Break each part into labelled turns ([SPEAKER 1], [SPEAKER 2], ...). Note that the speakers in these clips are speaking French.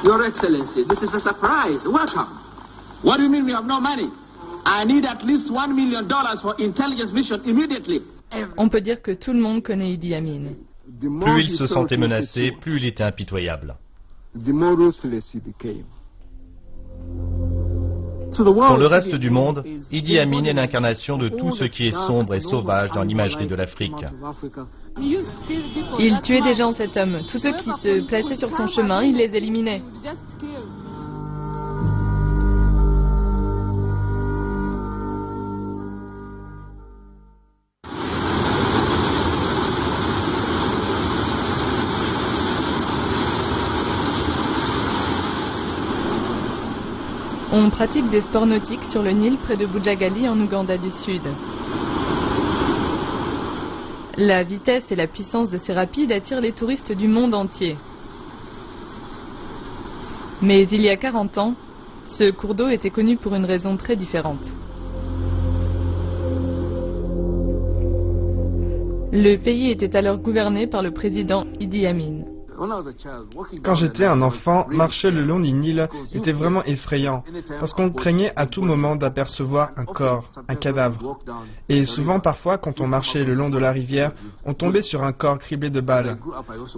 [SPEAKER 1] Your Excellency, this is a surprise. Welcome.
[SPEAKER 2] What do you mean we have no money? I need at least $1 million for intelligence mission immediately.
[SPEAKER 3] On peut dire que tout le monde connaît Idi Amin.
[SPEAKER 4] Plus il se sentait menacé, plus il était impitoyable. Pour le reste du monde, Idi Amin est l'incarnation de tout ce qui est sombre et sauvage dans l'imagerie de l'Afrique.
[SPEAKER 3] Il tuait des gens, cet homme. Tous ceux qui se plaçaient sur son chemin, il les éliminait. On pratique des sports nautiques sur le Nil près de Bujagali en Ouganda du Sud. La vitesse et la puissance de ces rapides attirent les touristes du monde entier. Mais il y a 40 ans, ce cours d'eau était connu pour une raison très différente. Le pays était alors gouverné par le président Idi Amin.
[SPEAKER 5] Quand j'étais un enfant, marcher le long du Nil était vraiment effrayant, parce qu'on craignait à tout moment d'apercevoir un corps, un cadavre. Et souvent, parfois, quand on marchait le long de la rivière, on tombait sur un corps criblé de balles.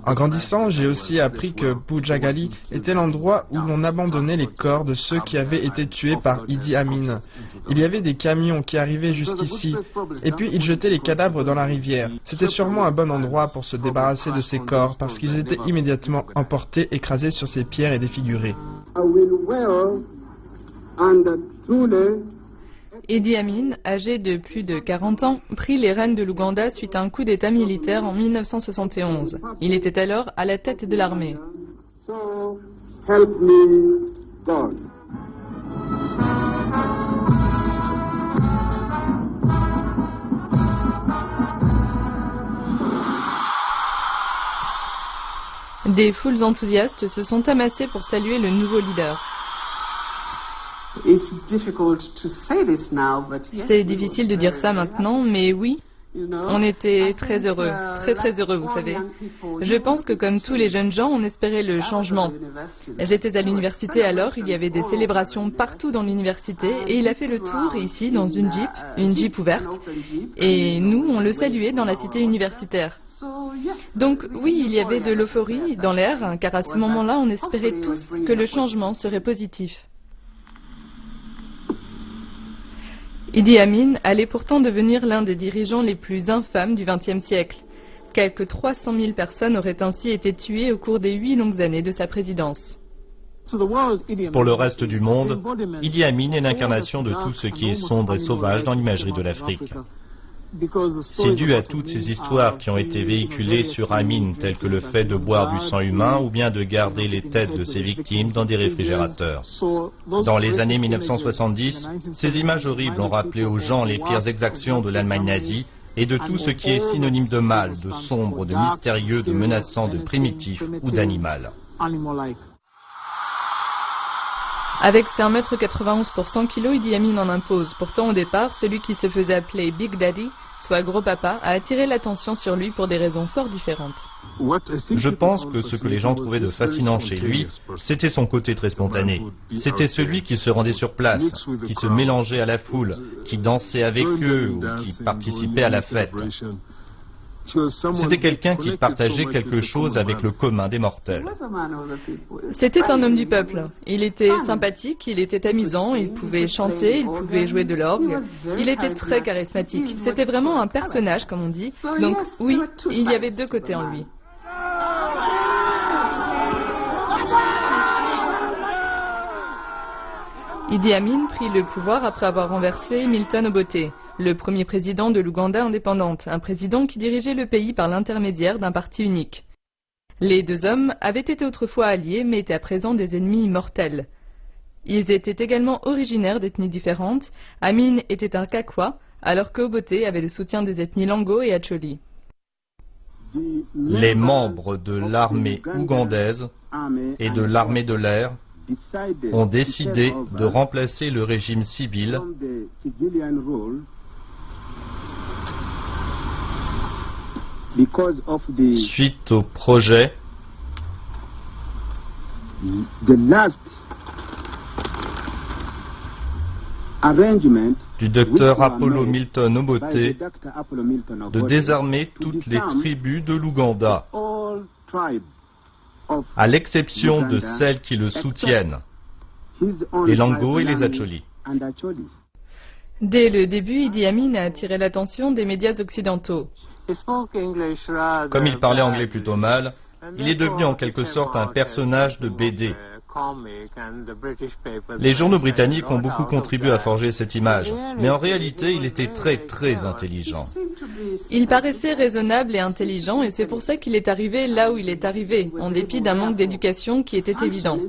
[SPEAKER 5] En grandissant, j'ai aussi appris que Bujagali était l'endroit où l'on abandonnait les corps de ceux qui avaient été tués par Idi Amin. Il y avait des camions qui arrivaient jusqu'ici, et puis ils jetaient les cadavres dans la rivière. C'était sûrement un bon endroit pour se débarrasser de ces corps, parce qu'ils étaient immédiatement emportés, écrasés sur ces pierres et défigurés.
[SPEAKER 3] Idi Amin, âgé de plus de 40 ans, prit les rênes de l'Ouganda suite à un coup d'État militaire en 1971. Il était alors à la tête de l'armée. Des foules enthousiastes se sont amassées pour saluer le nouveau leader. C'est difficile de dire ça maintenant, mais oui, on était très heureux, très heureux, vous savez. Je pense que comme tous les jeunes gens, on espérait le changement. J'étais à l'université alors, il y avait des célébrations partout dans l'université et il a fait le tour ici dans une Jeep ouverte. Et nous, on le saluait dans la cité universitaire. Donc oui, il y avait de l'euphorie dans l'air, car à ce moment-là, on espérait tous que le changement serait positif. Idi Amin allait pourtant devenir l'un des dirigeants les plus infâmes du XXe siècle. Quelques 300 000 personnes auraient ainsi été tuées au cours des 8 longues années de sa présidence.
[SPEAKER 4] Pour le reste du monde, Idi Amin est l'incarnation de tout ce qui est sombre et sauvage dans l'imagerie de l'Afrique. C'est dû à toutes ces histoires qui ont été véhiculées sur Amin, telles que le fait de boire du sang humain ou bien de garder les têtes de ses victimes dans des réfrigérateurs. Dans les années 1970, ces images horribles ont rappelé aux gens les pires exactions de l'Allemagne nazie et de tout ce qui est synonyme de mal, de sombre, de mystérieux, de menaçant, de primitif ou d'animal.
[SPEAKER 3] Avec ses 1,91 m pour 100 kg, Idi Amin en impose. Pourtant, au départ, celui qui se faisait appeler Big Daddy, soit gros papa, a attiré l'attention sur lui pour des raisons fort différentes.
[SPEAKER 4] Je pense que ce que les gens trouvaient de fascinant chez lui, c'était son côté très spontané. C'était celui qui se rendait sur place, qui se mélangeait à la foule, qui dansait avec eux ou qui participait à la fête. C'était quelqu'un qui partageait quelque chose avec le commun des mortels.
[SPEAKER 3] C'était un homme du peuple. Il était sympathique, il était amusant, il pouvait chanter, il pouvait jouer de l'orgue. Il était très charismatique. C'était vraiment un personnage, comme on dit. Donc oui, il y avait deux côtés en lui. Idi Amin prit le pouvoir après avoir renversé Milton Obote, le premier président de l'Ouganda indépendante, un président qui dirigeait le pays par l'intermédiaire d'un parti unique. Les deux hommes avaient été autrefois alliés, mais étaient à présent des ennemis mortels. Ils étaient également originaires d'ethnies différentes. Amin était un Kakwa, alors qu'Obote avait le soutien des ethnies Lango et Acholi.
[SPEAKER 4] Les membres de l'armée ougandaise et de l'armée de l'air ont décidé de remplacer le régime civil suite au projet du docteur Apollo Milton Obote de désarmer toutes les tribus de l'Ouganda, à l'exception de celles qui le soutiennent, les Lango et les Acholi.
[SPEAKER 3] Dès le début, Idi Amin a attiré l'attention des médias occidentaux.
[SPEAKER 4] Comme il parlait anglais plutôt mal, il est devenu en quelque sorte un personnage de BD. Les journaux britanniques ont beaucoup contribué à forger cette image, mais en réalité, il était très intelligent.
[SPEAKER 3] Il paraissait raisonnable et intelligent, et c'est pour ça qu'il est arrivé là où il est arrivé, en dépit d'un manque d'éducation qui était évident.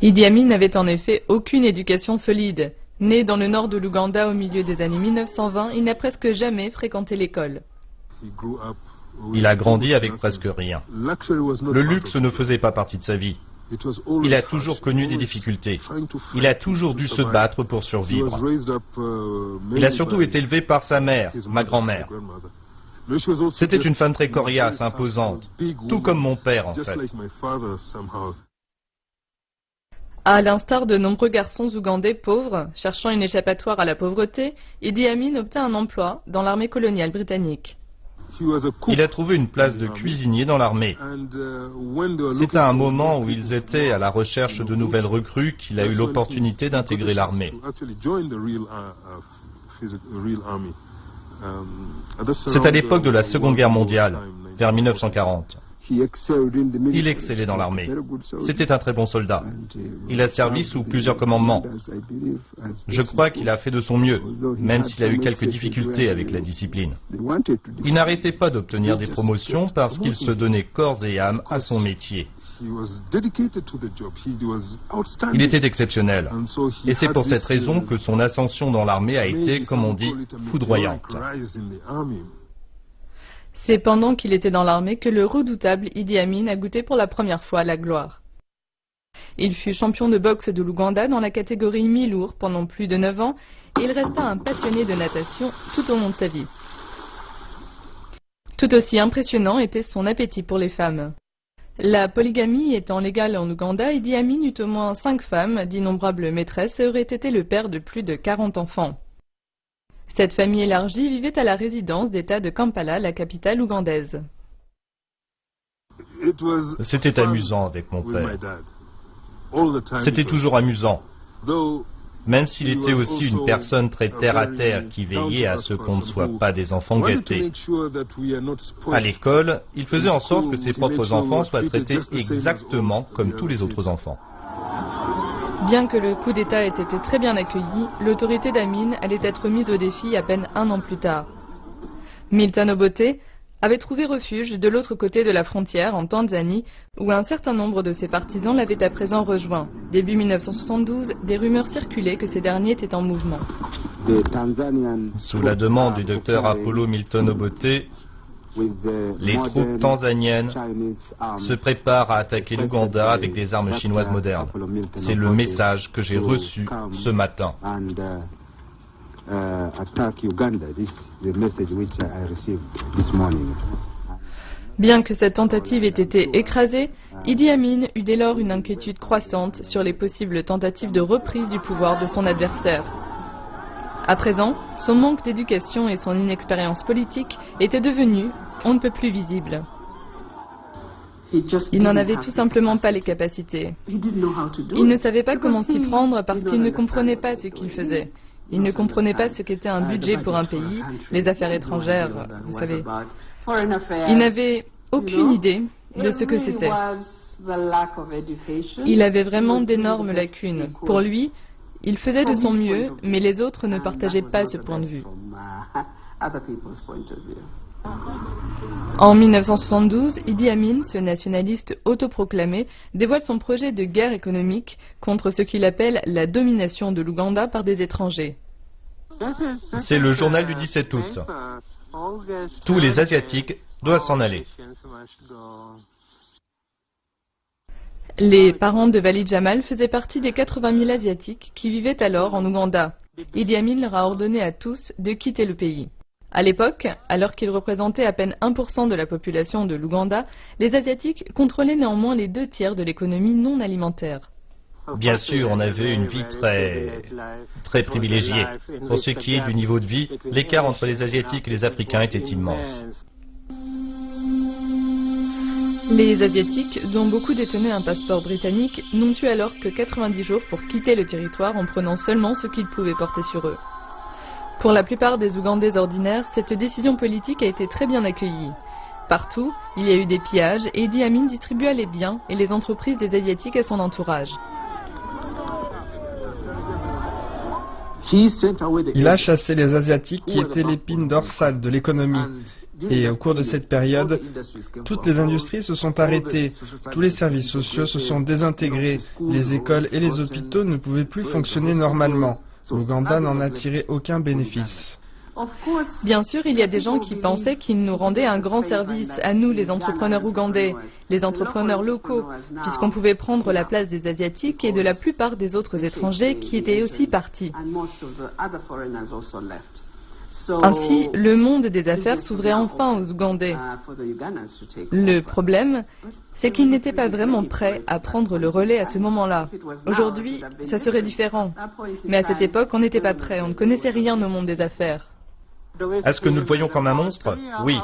[SPEAKER 3] Idi Amin n'avait en effet aucune éducation solide. Né dans le nord de l'Ouganda au milieu des années 1920, il n'a presque jamais fréquenté l'école.
[SPEAKER 4] Il a grandi avec presque rien. Le luxe ne faisait pas partie de sa vie. Il a toujours connu des difficultés. Il a toujours dû se battre pour survivre. Il a surtout été élevé par sa mère, ma grand-mère. C'était une femme très coriace, imposante, tout comme mon père en fait.
[SPEAKER 3] À l'instar de nombreux garçons ougandais pauvres, cherchant une échappatoire à la pauvreté, Idi Amin obtint un emploi dans l'armée coloniale britannique.
[SPEAKER 4] Il a trouvé une place de cuisinier dans l'armée. C'est à un moment où ils étaient à la recherche de nouvelles recrues qu'il a eu l'opportunité d'intégrer l'armée. C'est à l'époque de la Seconde Guerre mondiale, vers 1940. Il excellait dans l'armée. C'était un très bon soldat. Il a servi sous plusieurs commandements. Je crois qu'il a fait de son mieux, même s'il a eu quelques difficultés avec la discipline. Il n'arrêtait pas d'obtenir des promotions parce qu'il se donnait corps et âme à son métier. Il était exceptionnel. Et c'est pour cette raison que son ascension dans l'armée a été, comme on dit, foudroyante.
[SPEAKER 3] C'est pendant qu'il était dans l'armée que le redoutable Idi Amin a goûté pour la première fois la gloire. Il fut champion de boxe de l'Ouganda dans la catégorie mi-lourd pendant plus de 9 ans et il resta un passionné de natation tout au long de sa vie. Tout aussi impressionnant était son appétit pour les femmes. La polygamie étant légale en Ouganda, Idi Amin eut au moins 5 femmes, d'innombrables maîtresses et aurait été le père de plus de 40 enfants. Cette famille élargie vivait à la résidence d'État de Kampala, la capitale ougandaise.
[SPEAKER 4] C'était amusant avec mon père. C'était toujours amusant. Même s'il était aussi une personne très terre-à-terre qui veillait à ce qu'on ne soit pas des enfants gâtés. À l'école, il faisait en sorte que ses propres enfants soient traités exactement comme tous les autres enfants.
[SPEAKER 3] Bien que le coup d'État ait été très bien accueilli, l'autorité d'Amin allait être mise au défi à peine 1 an plus tard. Milton Obote avait trouvé refuge de l'autre côté de la frontière, en Tanzanie, où un certain nombre de ses partisans l'avaient à présent rejoint. Début 1972, des rumeurs circulaient que ces derniers étaient en mouvement.
[SPEAKER 4] Sous la demande du docteur Apollo Milton Obote, les troupes tanzaniennes se préparent à attaquer l'Ouganda avec des armes chinoises modernes. C'est le message que j'ai reçu ce matin.
[SPEAKER 3] Bien que cette tentative ait été écrasée, Idi Amin eut dès lors une inquiétude croissante sur les possibles tentatives de reprise du pouvoir de son adversaire. À présent, son manque d'éducation et son inexpérience politique étaient devenus on ne peut plus visibles. Il n'en avait tout simplement pas les capacités. Il ne savait pas comment s'y prendre parce qu'il ne comprenait pas ce qu'il faisait. Il ne comprenait pas ce qu'était un budget pour un pays, les affaires étrangères, vous savez. Il n'avait aucune idée de ce que c'était. Il avait vraiment d'énormes lacunes. Pour lui, il faisait de son mieux, mais les autres ne partageaient pas ce point de vue. En 1972, Idi Amin, ce nationaliste autoproclamé, dévoile son projet de guerre économique contre ce qu'il appelle la domination de l'Ouganda par des étrangers.
[SPEAKER 4] C'est le journal du 17 août. Tous les Asiatiques doivent s'en aller.
[SPEAKER 3] Les parents de Walid Jamal faisaient partie des 80 000 Asiatiques qui vivaient alors en Ouganda. Idi Amin leur a ordonné à tous de quitter le pays. À l'époque, alors qu'ils représentaient à peine 1% de la population de l'Ouganda, les Asiatiques contrôlaient néanmoins les 2 tiers de l'économie non alimentaire.
[SPEAKER 4] Bien sûr, on avait une vie très privilégiée. Pour ce qui est du niveau de vie, l'écart entre les Asiatiques et les Africains était immense.
[SPEAKER 3] Les Asiatiques, dont beaucoup détenaient un passeport britannique, n'ont eu alors que 90 jours pour quitter le territoire en prenant seulement ce qu'ils pouvaient porter sur eux. Pour la plupart des Ougandais ordinaires, cette décision politique a été très bien accueillie. Partout, il y a eu des pillages et Idi Amin distribua les biens et les entreprises des Asiatiques à son entourage.
[SPEAKER 5] Il a chassé les Asiatiques qui étaient l'épine dorsale de l'économie. Et au cours de cette période, toutes les industries se sont arrêtées, tous les services sociaux se sont désintégrés, les écoles et les hôpitaux ne pouvaient plus fonctionner normalement. L'Ouganda n'en a tiré aucun bénéfice.
[SPEAKER 3] Bien sûr, il y a des gens qui pensaient qu'ils nous rendaient un grand service, à nous les entrepreneurs ougandais, les entrepreneurs locaux, puisqu'on pouvait prendre la place des Asiatiques et de la plupart des autres étrangers qui étaient aussi partis. Ainsi, le monde des affaires s'ouvrait enfin aux Ougandais. Le problème, c'est qu'ils n'étaient pas vraiment prêts à prendre le relais à ce moment-là. Aujourd'hui, ça serait différent. Mais à cette époque, on n'était pas prêts, on ne connaissait rien au monde des affaires.
[SPEAKER 4] Est-ce que nous le voyons comme un monstre? Oui.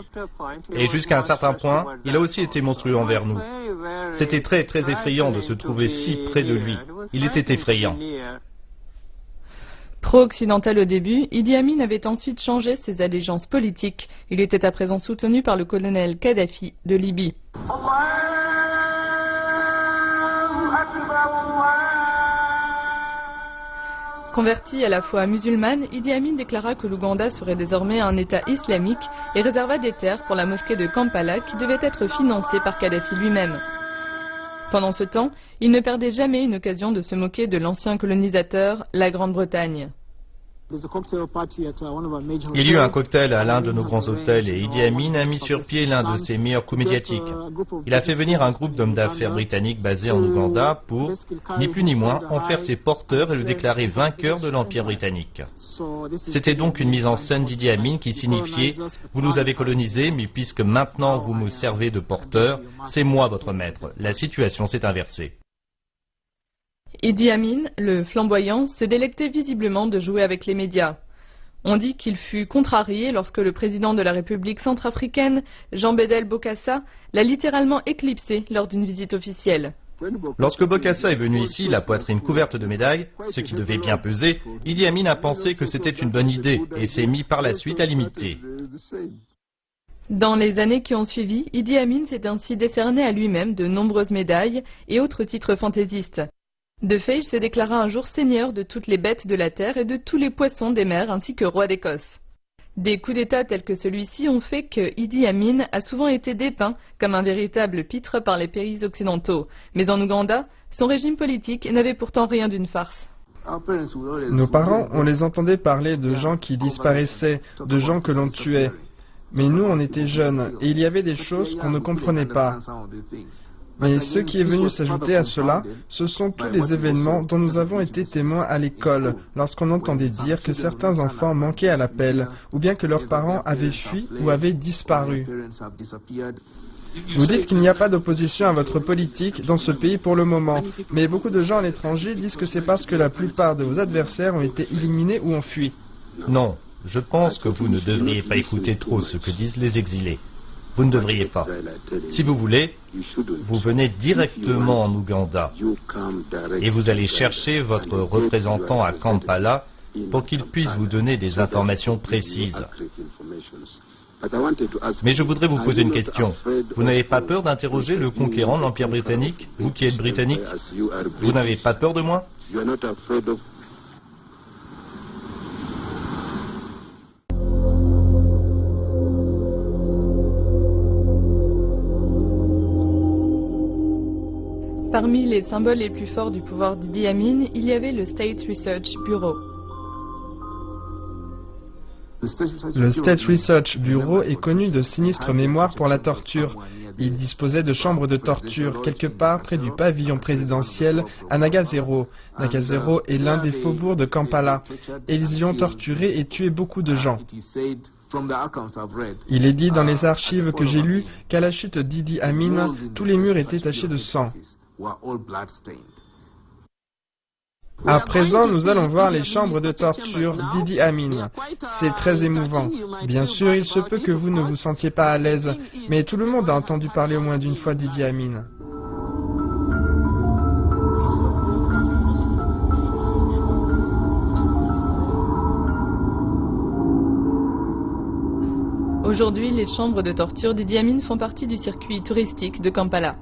[SPEAKER 4] Et jusqu'à un certain point, il a aussi été monstrueux envers nous. C'était très effrayant de se trouver si près de lui. Il était effrayant.
[SPEAKER 3] Pro-occidental au début, Idi Amin avait ensuite changé ses allégeances politiques. Il était à présent soutenu par le colonel Kadhafi de Libye. Converti à la foi musulmane, Idi Amin déclara que l'Ouganda serait désormais un État islamique et réserva des terres pour la mosquée de Kampala qui devait être financée par Kadhafi lui-même. Pendant ce temps, il ne perdait jamais une occasion de se moquer de l'ancien colonisateur, la Grande-Bretagne.
[SPEAKER 4] Il y eut un cocktail à l'un de nos grands hôtels et Idi Amin a mis sur pied l'un de ses meilleurs coups médiatiques. Il a fait venir un groupe d'hommes d'affaires britanniques basés en Ouganda pour, ni plus ni moins, en faire ses porteurs et le déclarer vainqueur de l'Empire britannique. C'était donc une mise en scène d'Idi Amin qui signifiait « Vous nous avez colonisés, mais puisque maintenant vous me servez de porteur, c'est moi votre maître. » La situation s'est inversée.
[SPEAKER 3] Idi Amin, le flamboyant, se délectait visiblement de jouer avec les médias. On dit qu'il fut contrarié lorsque le président de la République centrafricaine, Jean Bedel Bokassa, l'a littéralement éclipsé lors d'une visite officielle.
[SPEAKER 4] Lorsque Bokassa est venu ici, la poitrine couverte de médailles, ce qui devait bien peser, Idi Amin a pensé que c'était une bonne idée et s'est mis par la suite à l'imiter.
[SPEAKER 3] Dans les années qui ont suivi, Idi Amin s'est ainsi décerné à lui-même de nombreuses médailles et autres titres fantaisistes. De fait, il se déclara un jour seigneur de toutes les bêtes de la terre et de tous les poissons des mers ainsi que roi d'Écosse. Des coups d'État tels que celui-ci ont fait que Idi Amin a souvent été dépeint comme un véritable pitre par les pays occidentaux. Mais en Ouganda, son régime politique n'avait pourtant rien d'une farce.
[SPEAKER 5] Nos parents, on les entendait parler de gens qui disparaissaient, de gens que l'on tuait. Mais nous, on était jeunes et il y avait des choses qu'on ne comprenait pas. Mais ce qui est venu s'ajouter à cela, ce sont tous les événements dont nous avons été témoins à l'école, lorsqu'on entendait dire que certains enfants manquaient à l'appel, ou bien que leurs parents avaient fui ou avaient disparu. Vous dites qu'il n'y a pas d'opposition à votre politique dans ce pays pour le moment, mais beaucoup de gens à l'étranger disent que c'est parce que la plupart de vos adversaires ont été éliminés ou ont fui.
[SPEAKER 4] Non, je pense que vous ne devriez pas écouter trop ce que disent les exilés. Vous ne devriez pas. Si vous voulez, vous venez directement en Ouganda et vous allez chercher votre représentant à Kampala pour qu'il puisse vous donner des informations précises. Mais je voudrais vous poser une question. Vous n'avez pas peur d'interroger le conquérant de l'Empire britannique, vous qui êtes britannique? Vous n'avez pas peur de moi?
[SPEAKER 3] Parmi les symboles les plus forts du pouvoir d'Idi Amin, il y avait le State Research Bureau.
[SPEAKER 5] Le State Research Bureau est connu de sinistres mémoires pour la torture. Il disposait de chambres de torture quelque part près du pavillon présidentiel à Nagasero. Nagasero est l'un des faubourgs de Kampala. Et ils y ont torturé et tué beaucoup de gens. Il est dit dans les archives que j'ai lues qu'à la chute d'Idi Amin, tous les murs étaient tachés de sang. À présent, nous allons voir les chambres de torture d'Idi Amin. C'est très émouvant. Bien sûr, il se peut que vous ne vous sentiez pas à l'aise, mais tout le monde a entendu parler au moins d'une fois d'Idi Amin.
[SPEAKER 3] Aujourd'hui, les chambres de torture d'Idi Amin font partie du circuit touristique de Kampala.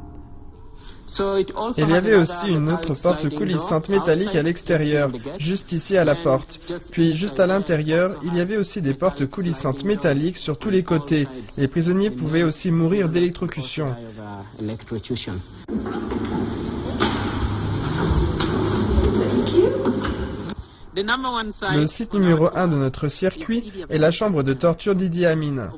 [SPEAKER 5] Il y avait aussi une autre porte coulissante métallique à l'extérieur, juste ici à la porte. Puis, juste à l'intérieur, il y avait aussi des portes coulissantes métalliques sur tous les côtés. Les prisonniers pouvaient aussi mourir d'électrocution. Le site numéro 1 de notre circuit est la chambre de torture d'Idi Amin.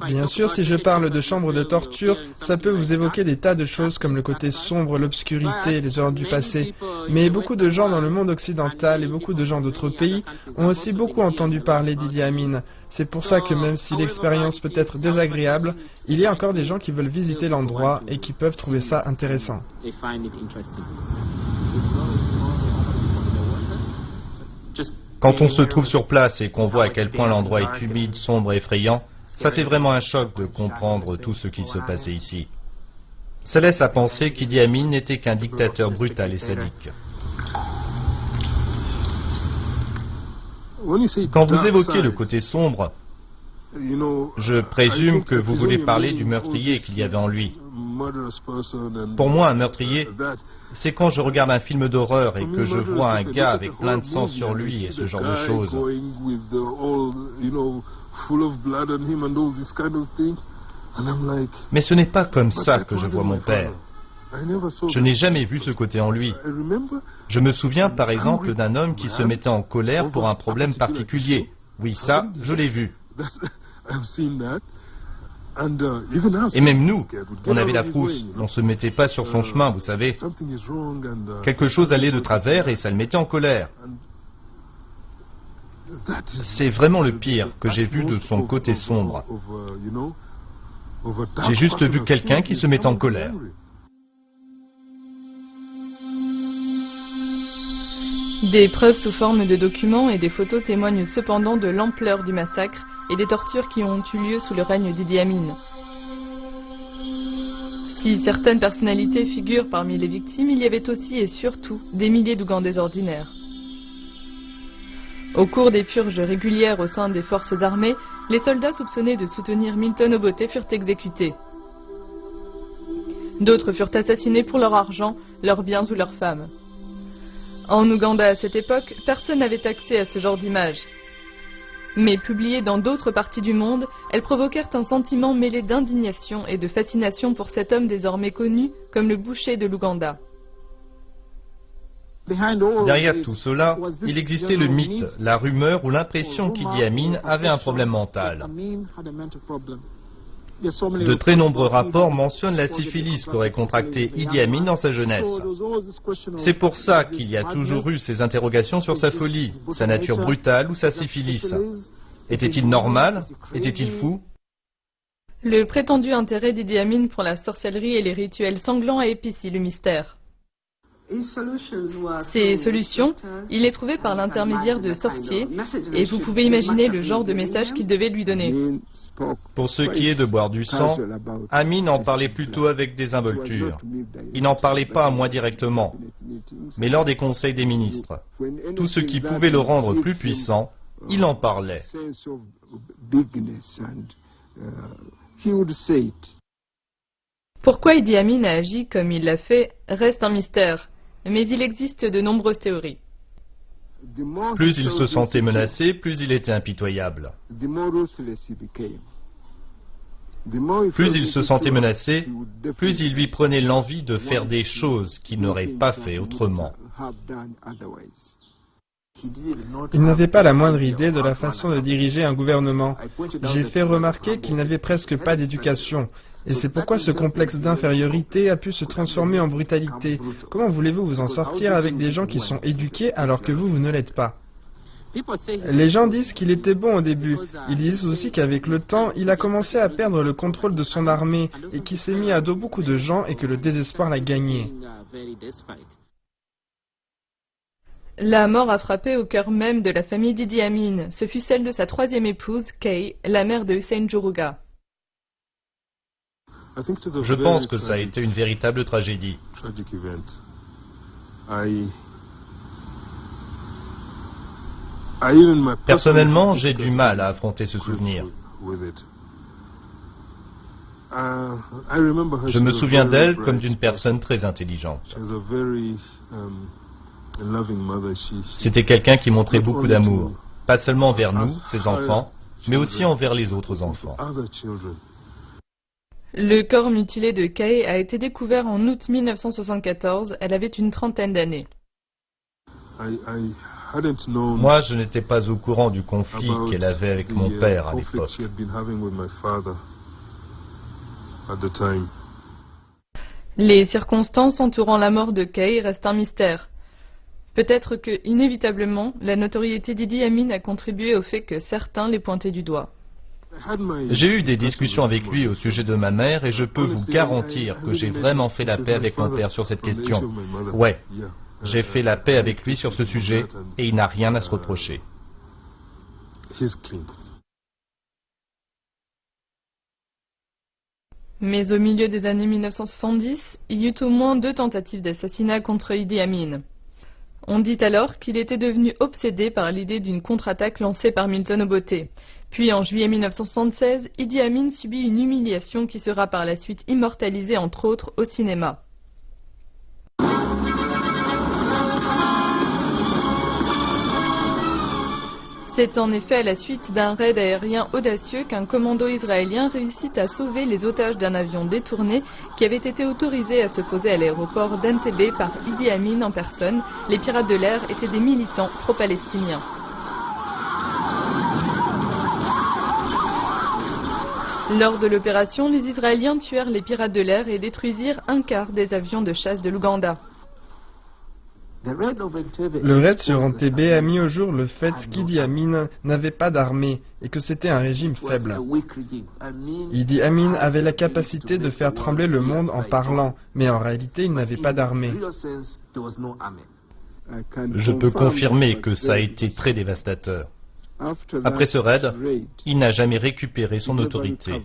[SPEAKER 5] Bien sûr, si je parle de chambre de torture, ça peut vous évoquer des tas de choses comme le côté sombre, l'obscurité, les horreurs du passé. Mais beaucoup de gens dans le monde occidental et beaucoup de gens d'autres pays ont aussi beaucoup entendu parler d'Idi Amin. C'est pour ça que même si l'expérience peut être désagréable, il y a encore des gens qui veulent visiter l'endroit et qui peuvent trouver ça intéressant.
[SPEAKER 4] Quand on se trouve sur place et qu'on voit à quel point l'endroit est humide, sombre et effrayant, ça fait vraiment un choc de comprendre tout ce qui se passait ici. Ça laisse à penser qu'Idi Amin n'était qu'un dictateur brutal et sadique. Quand vous évoquez le côté sombre, je présume que vous voulez parler du meurtrier qu'il y avait en lui. Pour moi, un meurtrier, c'est quand je regarde un film d'horreur et que je vois un gars avec plein de sang sur lui et ce genre de choses. Mais ce n'est pas comme ça que je vois mon père. Je n'ai jamais vu ce côté en lui. Je me souviens par exemple d'un homme qui se mettait en colère pour un problème particulier. Oui, ça, je l'ai vu. Et même nous, on avait la frousse, on ne se mettait pas sur son chemin, vous savez. Quelque chose allait de travers et ça le mettait en colère. C'est vraiment le pire que j'ai vu de son côté sombre. J'ai juste vu quelqu'un qui se met en colère.
[SPEAKER 3] Des preuves sous forme de documents et des photos témoignent cependant de l'ampleur du massacre et des tortures qui ont eu lieu sous le règne d'Idi Amin. Si certaines personnalités figurent parmi les victimes, il y avait aussi et surtout des milliers d'Ougandais ordinaires. Au cours des purges régulières au sein des forces armées, les soldats soupçonnés de soutenir Milton Obote furent exécutés. D'autres furent assassinés pour leur argent, leurs biens ou leurs femmes. En Ouganda à cette époque, personne n'avait accès à ce genre d'images. Mais publiées dans d'autres parties du monde, elles provoquèrent un sentiment mêlé d'indignation et de fascination pour cet homme désormais connu comme le boucher de l'Ouganda.
[SPEAKER 4] Derrière tout cela, il existait le mythe, la rumeur ou l'impression qu'Idi Amin avait un problème mental. De très nombreux rapports mentionnent la syphilis qu'aurait contracté Idi Amin dans sa jeunesse. C'est pour ça qu'il y a toujours eu ces interrogations sur sa folie, sa nature brutale ou sa syphilis. Était-il normal? Était-il fou?
[SPEAKER 3] Le prétendu intérêt d'Idi Amin pour la sorcellerie et les rituels sanglants a épaissi le mystère. Ces solutions, il les trouvait par l'intermédiaire de sorciers, et vous pouvez imaginer le genre de message qu'il devait lui donner.
[SPEAKER 4] Pour ce qui est de boire du sang, Amin en parlait plutôt avec des involtures. Il n'en parlait pas à moi directement, mais lors des conseils des ministres. Tout ce qui pouvait le rendre plus puissant, il en parlait.
[SPEAKER 3] Pourquoi Idi Amin a agi comme il l'a fait reste un mystère, mais il existe de nombreuses théories.
[SPEAKER 4] Plus il se sentait menacé, plus il était impitoyable. Plus il se sentait menacé, plus il lui prenait l'envie de faire des choses qu'il n'aurait pas fait autrement.
[SPEAKER 5] Il n'avait pas la moindre idée de la façon de diriger un gouvernement. J'ai fait remarquer qu'il n'avait presque pas d'éducation. Et c'est pourquoi ce complexe d'infériorité a pu se transformer en brutalité. Comment voulez-vous vous en sortir avec des gens qui sont éduqués alors que vous ne l'êtes pas? Les gens disent qu'il était bon au début. Ils disent aussi qu'avec le temps, il a commencé à perdre le contrôle de son armée et qu'il s'est mis à dos beaucoup de gens et que le désespoir l'a gagné.
[SPEAKER 3] La mort a frappé au cœur même de la famille d'Idi Amin. Ce fut celle de sa troisième épouse, Kay, la mère de Hussein Juruga.
[SPEAKER 4] Je pense que ça a été une véritable tragédie. Personnellement, j'ai du mal à affronter ce souvenir. Je me souviens d'elle comme d'une personne très intelligente. C'était quelqu'un qui montrait beaucoup d'amour, pas seulement envers nous, ses enfants, mais aussi envers les autres enfants.
[SPEAKER 3] Le corps mutilé de Kay a été découvert en août 1974. Elle avait une trentaine d'années.
[SPEAKER 4] Moi, je n'étais pas au courant du conflit qu'elle avait avec mon père à l'époque.
[SPEAKER 3] Les circonstances entourant la mort de Kay restent un mystère. Peut-être que, inévitablement, la notoriété d'Idi Amin a contribué au fait que certains les pointaient du doigt.
[SPEAKER 4] J'ai eu des discussions avec lui au sujet de ma mère et je peux vous garantir que j'ai vraiment fait la paix avec mon père sur cette question. Ouais, j'ai fait la paix avec lui sur ce sujet et il n'a rien à se reprocher.
[SPEAKER 3] Mais au milieu des années 1970, il y eut au moins 2 tentatives d'assassinat contre Idi Amin. On dit alors qu'il était devenu obsédé par l'idée d'une contre-attaque lancée par Milton Obote. Puis en juillet 1976, Idi Amin subit une humiliation qui sera par la suite immortalisée entre autres au cinéma. C'est en effet à la suite d'un raid aérien audacieux qu'un commando israélien réussit à sauver les otages d'un avion détourné qui avait été autorisé à se poser à l'aéroport d'Entebbe par Idi Amin en personne. Les pirates de l'air étaient des militants pro-palestiniens. Lors de l'opération, les Israéliens tuèrent les pirates de l'air et détruisirent un quart des avions de chasse de l'Ouganda.
[SPEAKER 5] Le raid sur Entebbe a mis au jour le fait qu'Idi Amin n'avait pas d'armée et que c'était un régime faible. Idi Amin avait la capacité de faire trembler le monde en parlant, mais en réalité il n'avait pas d'armée.
[SPEAKER 4] Je peux confirmer que ça a été très dévastateur. Après ce raid, il n'a jamais récupéré son autorité.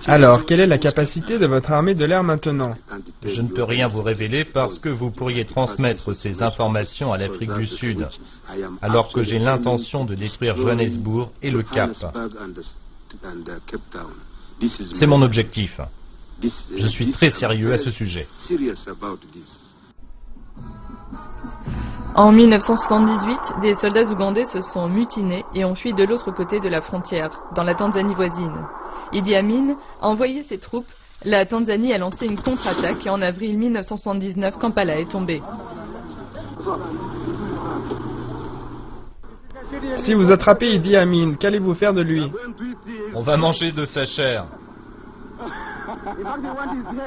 [SPEAKER 5] Alors, quelle est la capacité de votre armée de l'air maintenant?
[SPEAKER 4] Je ne peux rien vous révéler parce que vous pourriez transmettre ces informations à l'Afrique du Sud, alors que j'ai l'intention de détruire Johannesburg et le Cap. C'est mon objectif. Je suis très sérieux à ce sujet.
[SPEAKER 3] En 1978, des soldats ougandais se sont mutinés et ont fui de l'autre côté de la frontière, dans la Tanzanie voisine. Idi Amin a envoyé ses troupes. La Tanzanie a lancé une contre-attaque et en avril 1979, Kampala est tombée.
[SPEAKER 5] Si vous attrapez Idi Amin, qu'allez-vous faire de lui?
[SPEAKER 4] On va manger de sa chair.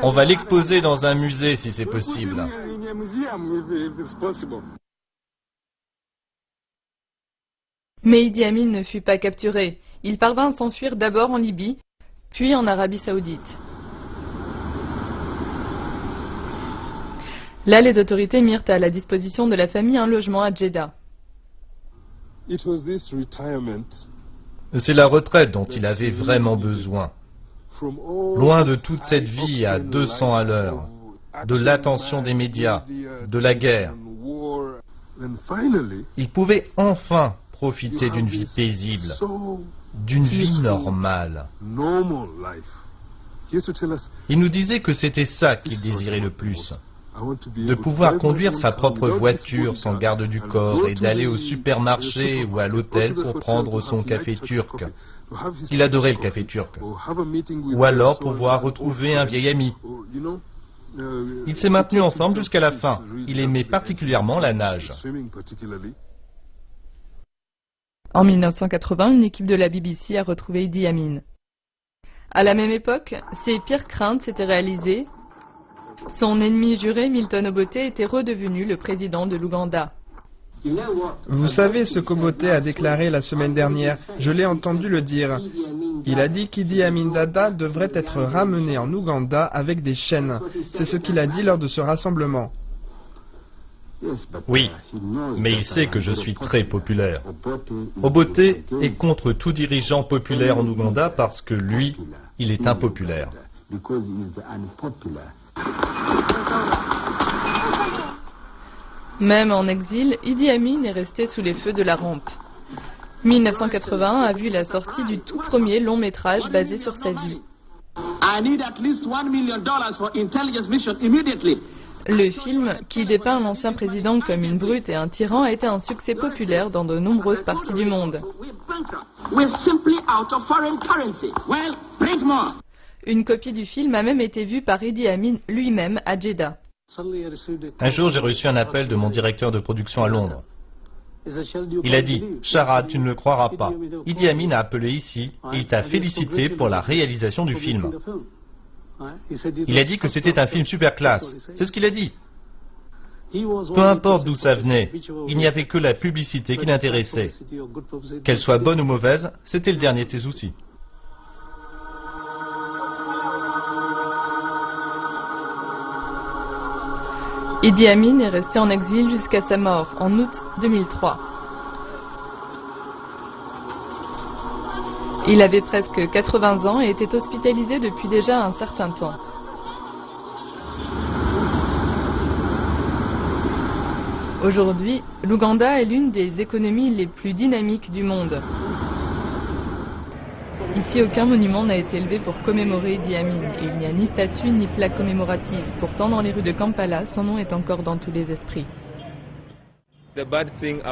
[SPEAKER 4] On va l'exposer dans un musée si c'est possible.
[SPEAKER 3] Mais Idi Amin ne fut pas capturé. Il parvint à s'enfuir d'abord en Libye, puis en Arabie Saoudite. Là, les autorités mirent à la disposition de la famille un logement à Jeddah.
[SPEAKER 4] C'est la retraite dont il avait vraiment besoin. Loin de toute cette vie à 200 à l'heure, de l'attention des médias, de la guerre. Il pouvait enfin profiter d'une vie paisible, d'une vie normale. Il nous disait que c'était ça qu'il désirait le plus, de pouvoir conduire sa propre voiture sans garde du corps et d'aller au supermarché ou à l'hôtel pour prendre son café turc. Il adorait le café turc. Ou alors pouvoir retrouver un vieil ami. Il s'est maintenu en forme jusqu'à la fin. Il aimait particulièrement la nage.
[SPEAKER 3] En 1980, une équipe de la BBC a retrouvé Idi Amin. À la même époque, ses pires craintes s'étaient réalisées. Son ennemi juré, Milton Obote, était redevenu le président de l'Ouganda.
[SPEAKER 5] Vous savez ce qu'Obote a déclaré la semaine dernière, je l'ai entendu le dire. Il a dit qu'Idi Amin Dada devrait être ramené en Ouganda avec des chaînes. C'est ce qu'il a dit lors de ce rassemblement.
[SPEAKER 4] Oui, mais il sait que je suis très populaire. Obote est contre tout dirigeant populaire en Ouganda parce que lui, il est impopulaire.
[SPEAKER 3] Même en exil, Idi Amin est resté sous les feux de la rampe. 1981 a vu la sortie du tout premier long métrage basé sur sa vie. Le film, qui dépeint l'ancien président comme une brute et un tyran, a été un succès populaire dans de nombreuses parties du monde. Une copie du film a même été vue par Idi Amin lui-même à Jeddah.
[SPEAKER 4] Un jour, j'ai reçu un appel de mon directeur de production à Londres. Il a dit « Shara, tu ne le croiras pas. Idi Amin a appelé ici et il t'a félicité pour la réalisation du film. » Il a dit que c'était un film super classe. C'est ce qu'il a dit. Peu importe d'où ça venait, il n'y avait que la publicité qui l'intéressait. Qu'elle soit bonne ou mauvaise, c'était le dernier de ses soucis.
[SPEAKER 3] Idi Amin est resté en exil jusqu'à sa mort en août 2003. Il avait presque 80 ans et était hospitalisé depuis déjà un certain temps. Aujourd'hui, l'Ouganda est l'une des économies les plus dynamiques du monde. Ici, aucun monument n'a été élevé pour commémorer Idi Amin et il n'y a ni statue ni plaque commémorative. Pourtant, dans les rues de Kampala, son nom est encore dans tous les esprits.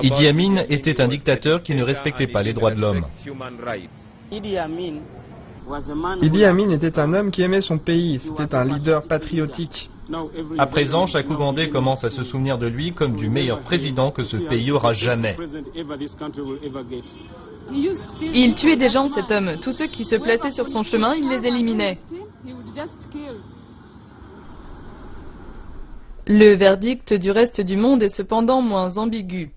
[SPEAKER 4] Idi Amin était un dictateur qui ne respectait pas les droits de l'homme.
[SPEAKER 5] Idi Amin était un homme qui aimait son pays, c'était un leader patriotique.
[SPEAKER 4] À présent, chaque Ougandais commence à se souvenir de lui comme du meilleur président que ce pays aura jamais.
[SPEAKER 3] Il tuait des gens, cet homme. Tous ceux qui se plaçaient sur son chemin, il les éliminait. Le verdict du reste du monde est cependant moins ambigu.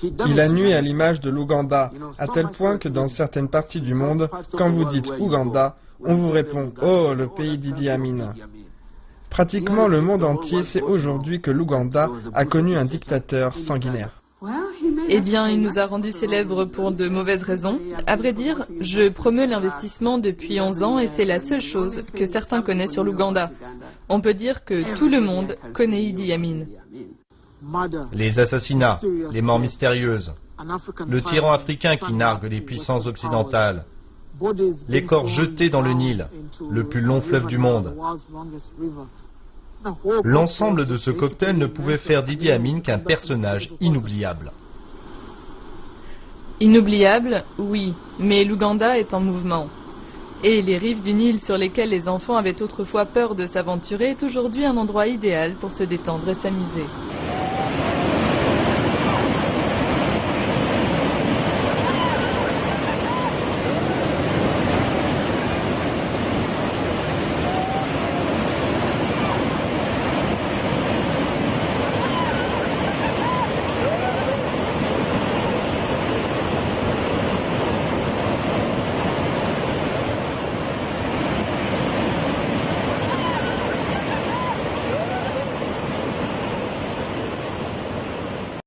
[SPEAKER 5] Il a nui à l'image de l'Ouganda, à tel point que dans certaines parties du monde, quand vous dites Ouganda, on vous répond « Oh, le pays d'Idi Amin ». Pratiquement le monde entier sait aujourd'hui que l'Ouganda a connu un dictateur sanguinaire.
[SPEAKER 3] Eh bien, il nous a rendus célèbres pour de mauvaises raisons. À vrai dire, je promeus l'investissement depuis 11 ans et c'est la seule chose que certains connaissent sur l'Ouganda. On peut dire que tout le monde connaît Idi Amin.
[SPEAKER 4] Les assassinats, les morts mystérieuses, le tyran africain qui nargue les puissances occidentales, les corps jetés dans le Nil, le plus long fleuve du monde. L'ensemble de ce cocktail ne pouvait faire d'Idi Amin qu'un personnage inoubliable.
[SPEAKER 3] Inoubliable, oui, mais l'Ouganda est en mouvement. Et les rives du Nil sur lesquelles les enfants avaient autrefois peur de s'aventurer est aujourd'hui un endroit idéal pour se détendre et s'amuser.